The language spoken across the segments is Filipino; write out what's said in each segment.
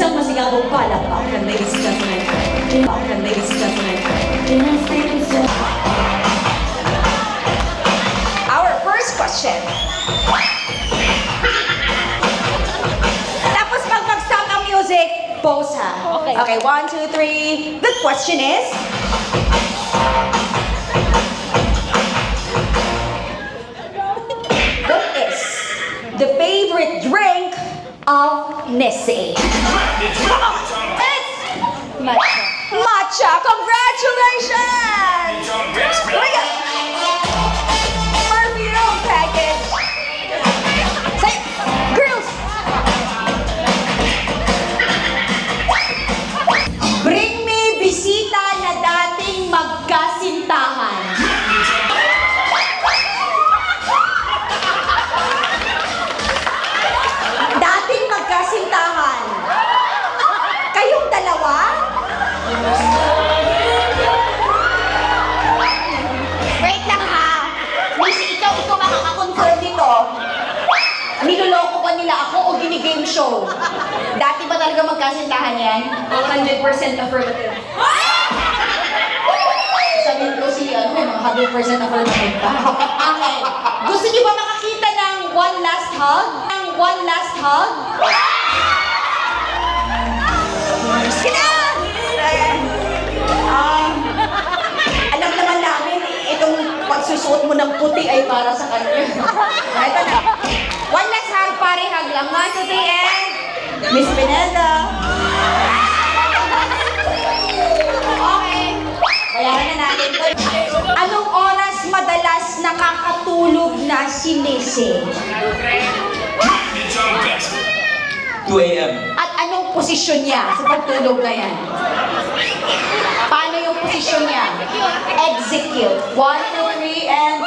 Isang masigabong palakpakan, ladies and gentlemen. Ladies and gentlemen. Our first question. Tapos pag mag-stop ang music, pause ha. Okay. Okay, 1, 2, 3. The question is, what is the favorite drink of Nessie? It's Matcha. matcha. Congratulations! Here we go. Perfume package. Say, girls. Bring me bisita na dating magkasintahan. Dating magkasintahan. Kayong dalawa? Wait lang ha. Miss, ikaw makaka-confirm dito. Niloloko ba nila ako o ginigame show? Dati ba talaga magkasintahan yan? 100% affirmative. Sabihin ko si, may mga 100% affirmative pa. Okay. Gusto niyo ba makakita ng one last hug? One last hug? Sina! Alam naman namin, itong pagsusuot mo ng puti ay para sa kanya. Ito na. One last hug, pare, hug lang. 1, 2, 3, and Miss Pineda. Okay. Bayaran na natin to. Anong oras madalas nakakatulog na si Nessie? 2 a.m. At anong posisyon niya sa pagtulog na yan? Paano yung posisyon niya? Execute. 1, 2, 3, and...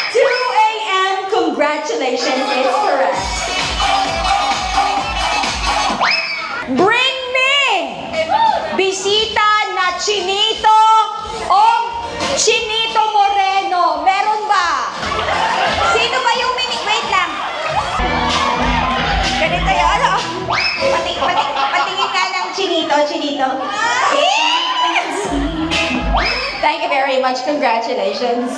2 a.m. Congratulations, it's correct. Bring me bisita na Chinito o Chinito Moreno. Meron ba? Sino ba yung wait lang. Ganito yun, ano? Patingin nga ng Chinito. Yes! Thank you very much. Congratulations.